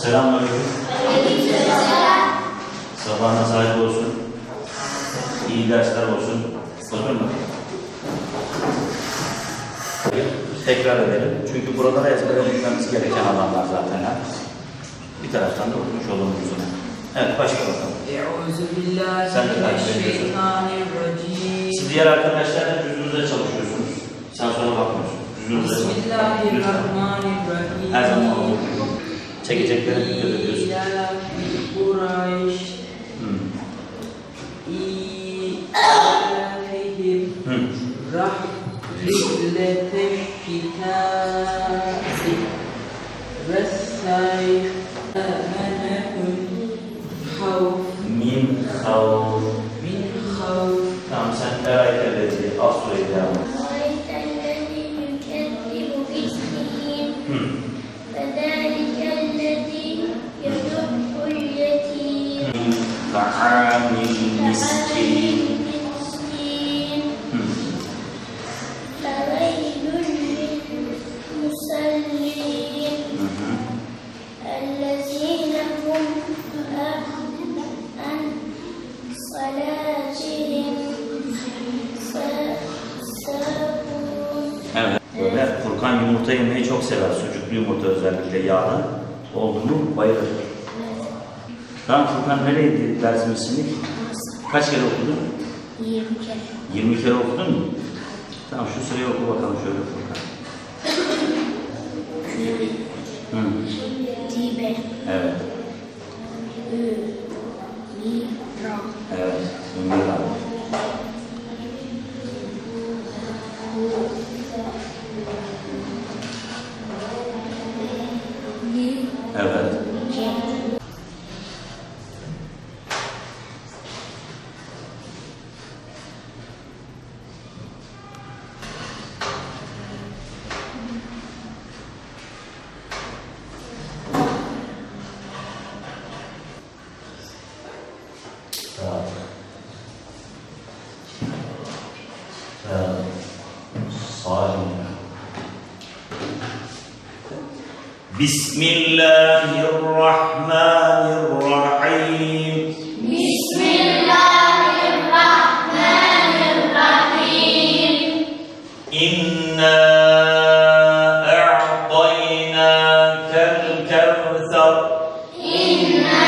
Selamünaleyküm. Aleykümselam. Sabahına sahip olsun. İyi dersler olsun. Bakın mı? Tekrar edelim. Çünkü buralara ezbere düşmemiz gereken alanlar zaten. Bir taraftan da okumuş oluruz bunu. Evet, başla bakalım. Sen de takip ediyorsun. Siz diğer arkadaşlarla cüzünüze çalışıyorsunuz. Sen sonra bakmıyorsun. Cüzünüze çalışıyorsunuz. Her zaman olduğu gibi. Çekecekleri dikkat ediyorsun. Min havf. Tamam, sen eraytellezi as-sureyi devam et. Araytellezi yükezzibu bis-sin. Fezâlikellezi yedu'ul yetim. Ta'amil miskin. Feveylül lil-musallin. Ellezîne hum an salatihim sahûn. Evet. Böyle Furkan yumurta yemeyi çok sever. Sucuklu yumurta özellikle yağlı. Oldu mu bayılır. Tamam Furkan, nereydi dersin ismi? Kaç kere okudun? 20 kere. 20 kere okudun mu? Tamam, şu sırayı oku bakalım şöyle Furkan. Dibe. Evet. Mira. Evet. Ümrera. Evet. Bismillahirrahmanirrahim. Bismillahirrahmanirrahim. İnna a'taynakel kevser. İnna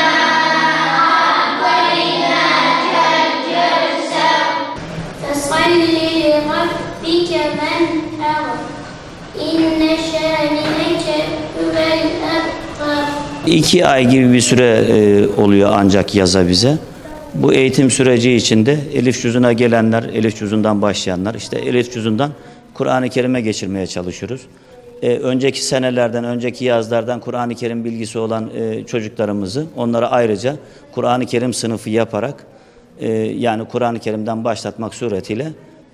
a'taynakel kevser. Fesalli li rabbike menher. İnne şânike huvel ebtar. 2 ay gibi bir süre oluyor ancak yaza bize. Bu eğitim süreci içinde Elif Cüzü'ne gelenler, Elif Cüzü'nden başlayanlar, işte Elif Cüzü'nden Kur'an-ı Kerim'e geçirmeye çalışıyoruz. Önceki senelerden, önceki yazlardan Kur'an-ı Kerim bilgisi olan çocuklarımızı, onlara ayrıca Kur'an-ı Kerim sınıfı yaparak, yani Kur'an-ı Kerim'den başlatmak suretiyle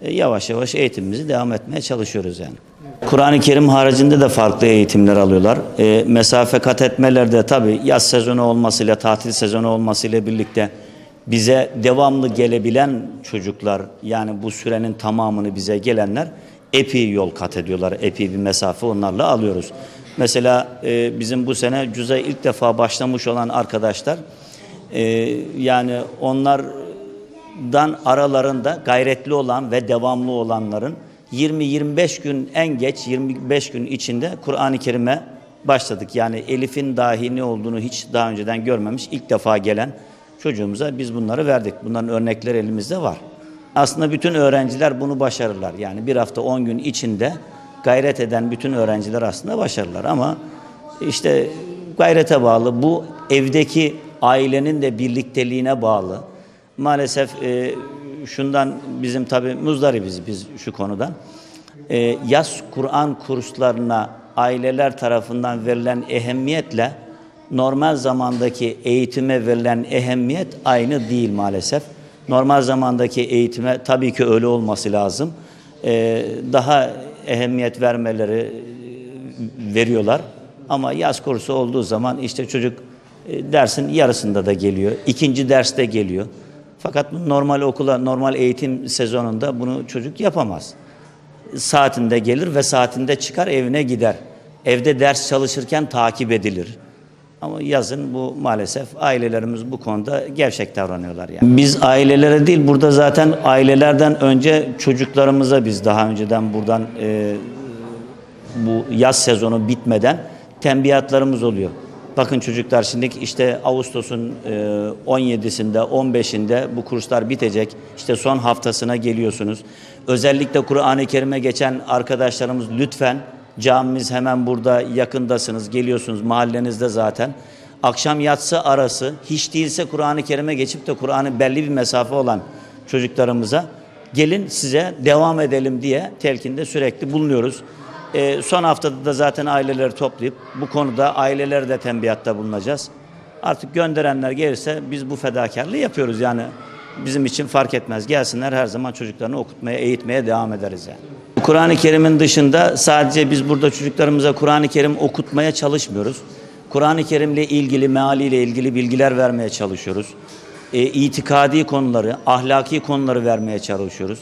yavaş yavaş eğitimimizi devam etmeye çalışıyoruz yani. Kur'an-ı Kerim haricinde de farklı eğitimler alıyorlar. Mesafe kat etmelerde tabii yaz sezonu olmasıyla, tatil sezonu olmasıyla birlikte bize devamlı gelebilen çocuklar, yani bu sürenin tamamını bize gelenler epey yol kat ediyorlar. Epey bir mesafe onlarla alıyoruz. Mesela bizim bu sene cüze ilk defa başlamış olan arkadaşlar, yani onlardan aralarında gayretli olan ve devamlı olanların 20-25 gün, en geç 25 gün içinde Kur'an-ı Kerim'e başladık. Yani Elif'in dahi ne olduğunu hiç daha önceden görmemiş, ilk defa gelen çocuğumuza biz bunları verdik. Bunların örnekleri elimizde var. Aslında bütün öğrenciler bunu başarırlar. Yani bir hafta 10 gün içinde gayret eden bütün öğrenciler aslında başarırlar. Ama işte gayrete bağlı, bu evdeki ailenin de birlikteliğine bağlı. Maalesef şundan bizim tabii muzdaribiz biz şu konudan. Yaz Kur'an kurslarına aileler tarafından verilen ehemmiyetle normal zamandaki eğitime verilen ehemmiyet aynı değil maalesef. Normal zamandaki eğitime tabii ki öyle olması lazım. Daha ehemmiyet vermeleri veriyorlar. Ama yaz kursu olduğu zaman işte çocuk dersin yarısında da geliyor. İkinci derste geliyor. Fakat normal okula, normal eğitim sezonunda bunu çocuk yapamaz. Saatinde gelir ve saatinde çıkar, evine gider. Evde ders çalışırken takip edilir. Ama yazın bu maalesef ailelerimiz bu konuda gevşek davranıyorlar yani. Biz ailelere değil, burada zaten ailelerden önce çocuklarımıza biz daha önceden buradan bu yaz sezonu bitmeden tembihatlarımız oluyor. Bakın çocuklar, şimdi işte Ağustos'un 17'sinde 15'inde bu kurslar bitecek. İşte son haftasına geliyorsunuz. Özellikle Kur'an-ı Kerim'e geçen arkadaşlarımız lütfen, camimiz hemen burada, yakındasınız, geliyorsunuz, mahallenizde zaten. Akşam yatsı arası hiç değilse Kur'an-ı Kerim'e geçip de Kur'an'ı belli bir mesafe olan çocuklarımıza gelin size devam edelim diye telkinde sürekli bulunuyoruz. Son haftada da zaten aileleri toplayıp bu konuda ailelere de tembihatta bulunacağız. Artık gönderenler gelirse biz bu fedakarlığı yapıyoruz yani. Bizim için fark etmez. Gelsinler, her zaman çocuklarını okutmaya, eğitmeye devam ederiz yani. Kur'an-ı Kerim'in dışında sadece biz burada çocuklarımıza Kur'an-ı Kerim okutmaya çalışmıyoruz. Kur'an-ı Kerim'le ilgili, mealiyle ilgili bilgiler vermeye çalışıyoruz. İtikadi konuları, ahlaki konuları vermeye çalışıyoruz.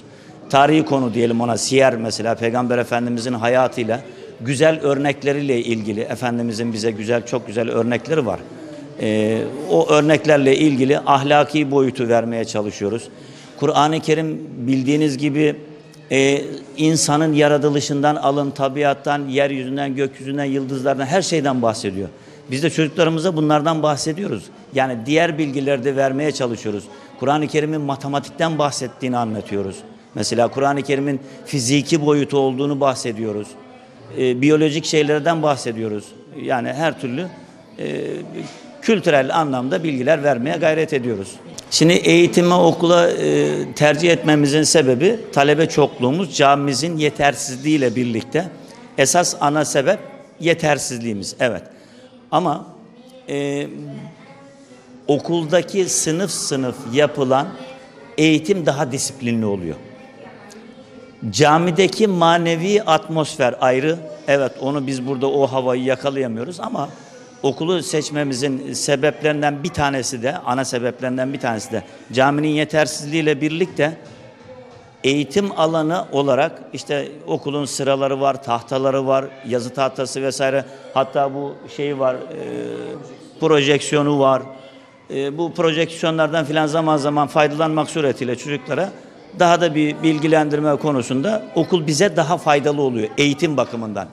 Tarihi konu diyelim ona, siyer mesela, Peygamber Efendimizin hayatıyla, güzel örnekleriyle ilgili, Efendimizin bize güzel, çok güzel örnekleri var. O örneklerle ilgili ahlaki boyutu vermeye çalışıyoruz. Kur'an-ı Kerim bildiğiniz gibi insanın yaratılışından alın, tabiattan, yeryüzünden, gökyüzünden, yıldızlardan, her şeyden bahsediyor. Biz de çocuklarımıza bunlardan bahsediyoruz. Yani diğer bilgileri de vermeye çalışıyoruz. Kur'an-ı Kerim'in matematikten bahsettiğini anlatıyoruz. Mesela Kur'an-ı Kerim'in fiziki boyutu olduğunu bahsediyoruz. Biyolojik şeylerden bahsediyoruz. Yani her türlü kültürel anlamda bilgiler vermeye gayret ediyoruz. Şimdi eğitime, okula tercih etmemizin sebebi talebe çokluğumuz, camimizin yetersizliğiyle birlikte. Esas ana sebep yetersizliğimiz, evet. Ama okuldaki sınıf sınıf yapılan eğitim daha disiplinli oluyor. Camideki manevi atmosfer ayrı. Evet, onu biz burada o havayı yakalayamıyoruz ama okulu seçmemizin sebeplerinden bir tanesi de, ana sebeplerinden bir tanesi de caminin yetersizliğiyle birlikte eğitim alanı olarak işte okulun sıraları var, tahtaları var, yazı tahtası vesaire. Hatta bu şey var, projeksiyonu var. Bu projeksiyonlardan filan zaman zaman faydalanmak suretiyle çocuklara daha da bir bilgilendirme konusunda okul bize daha faydalı oluyor eğitim bakımından.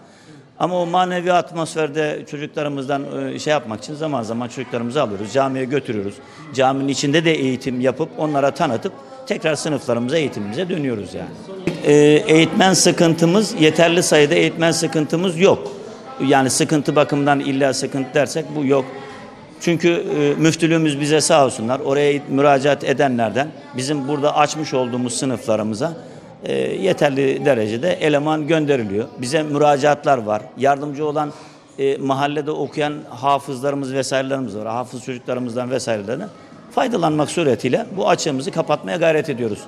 Ama o manevi atmosferde çocuklarımızdan şey yapmak için zaman zaman çocuklarımızı alıyoruz, camiye götürüyoruz. Caminin içinde de eğitim yapıp onlara tanıtıp tekrar sınıflarımıza, eğitimimize dönüyoruz yani. Eğitmen sıkıntımız, yeterli sayıda eğitmen sıkıntımız yok. Yani sıkıntı bakımından illa sıkıntı dersek bu yok. Çünkü müftülüğümüz bize sağ olsunlar, oraya müracaat edenlerden bizim burada açmış olduğumuz sınıflarımıza yeterli derecede eleman gönderiliyor. Bize müracaatlar var. Yardımcı olan mahallede okuyan hafızlarımız vesairelerimiz var. Hafız çocuklarımızdan vesairelerine faydalanmak suretiyle bu açığımızı kapatmaya gayret ediyoruz.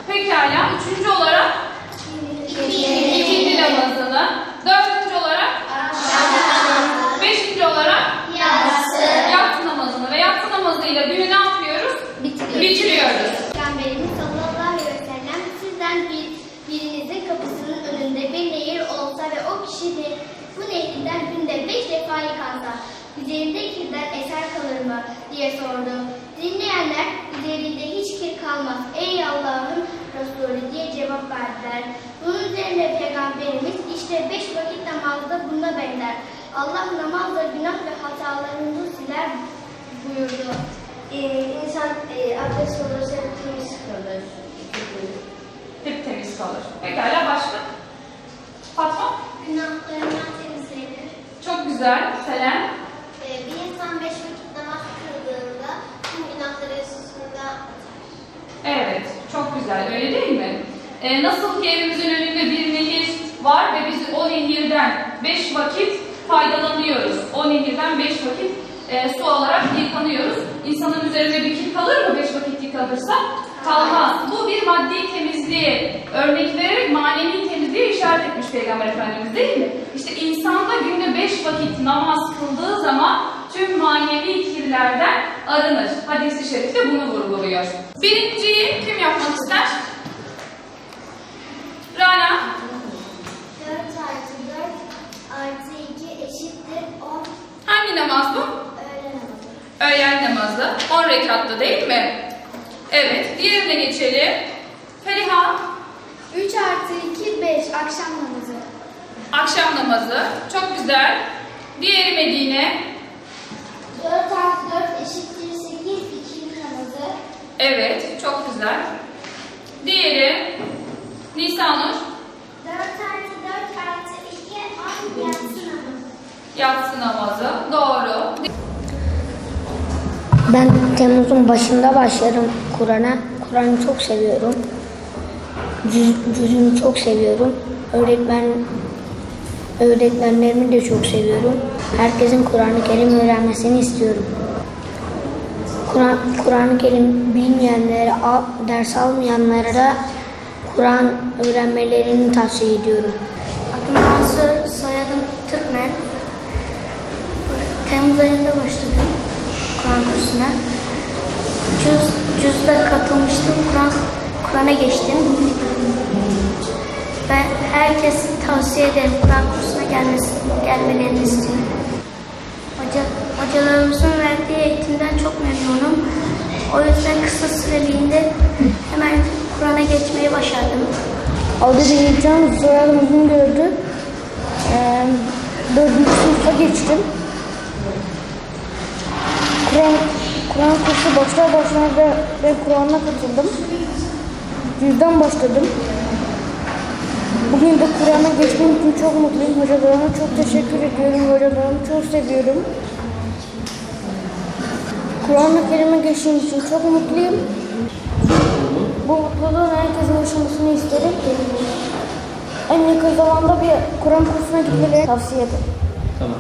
Pekala, üçüncü olarak ikindi namazını, dördüncü olarak beşinci olarak yatsı namazını ve yatsı namazıyla günü ne yapıyoruz? Bitiriyoruz. Peygamberimiz sallallahu aleyhi ve sellem sizden birinizin kapısının önünde bir nehir olsa ve o kişi de bu nehirden günde 5 defa yıkansa üzerinde kirden eser kalır mı diye sordu. Dinleyenler üzerinde hiç kir kalmaz ey Allah'ın Resulü diye cevap verdiler. Bunun üzerine Peygamberimiz işte 5 vakit namazda buna benzer. Allah namazla günah ve hatalarını siler buyurdu. İnsan abdest olursa temiz kalır. Hep temiz kalır. Pekala başka? Fatma? Günahlarından temizlenir. Çok güzel. Selen? Bir insan 5 vakit namaz kıldığında tüm günahları üstünde. Evet. Çok güzel. Öyle değil mi? Nasıl ki evimizin önünde bir nehir var ve biz o nehirden 5 vakit faydalanıyoruz. O nehirden 5 vakit su alarak yıkanıyoruz. İnsanın üzerinde bir kir kalır mı 5 vakit yıkanırsa? Kalmaz. Bu bir maddi temizliğe örnek vererek manevi temizliğe işaret etmiş Peygamber Efendimiz değil mi? İşte insan da günde 5 vakit namaz kıldığı zaman tüm manevi kirlerden arınır. Hadis-i şerifte bunu vurguluyor. Birinciyi kim yapmak ister? Rana? 4 artı 4 artı 2 eşittir 10. Hangi namaz bu? Öğlen namazı. Öğlen namazı. 10 rekatlı değil mi? Evet. Diğerine geçelim. Feriha? 3 artı 2 5 akşam namazı. Akşam namazı. Çok güzel. Diğeri Medine. 4 artı 4 eşittir 8 ikindi namazı. Evet. Çok güzel. Diğeri Nisanur. 4 artı 4 artı 2 10 yatsı namazı. Yatsı namazı. Doğru. Ben Temmuz'un başında başlarım Kur'an'a. Kur'an'ı çok seviyorum. Cüzünü çok seviyorum. Öğretmenlerimi de çok seviyorum. Herkesin Kur'an-ı Kerim öğrenmesini istiyorum. Kur'an-ı Kerim bilmeyenlere, ders almayanlara da Kur'an öğrenmelerini tavsiye ediyorum. Adım Mansur, soyadım Türkmen. Temmuz ayında başladım Kur'an kursuna. Cüz'de katılmıştım, Kur'an'a geçtim. Ben herkese tavsiye ederim Kur'an kursuna gelmelerini istiyorum. Hocalarımızın verdiği eğitimden çok memnunum. O yüzden kısa süreliğinde hemen Kur'an'a geçmeyi başardım. Adı Denizcan, soyadım Uzungördü. 4. sınıfa geçtim. Kur'an kursu başlamaz ve Kur'an'a katıldım. Cüzden başladım. Bugün de Kur'an'a geçtiğim için çok mutluyum. Hocalarıma çok teşekkür ediyorum. Hocalarımı çok seviyorum. Kur'an-ı Kerim'e geçtiğim için çok mutluyum. Bu mutluluğun herkesin yaşamasını isterim. En yakın zamanda bir Kur'an kursuna gitmeleri tavsiye ederim. Tamam.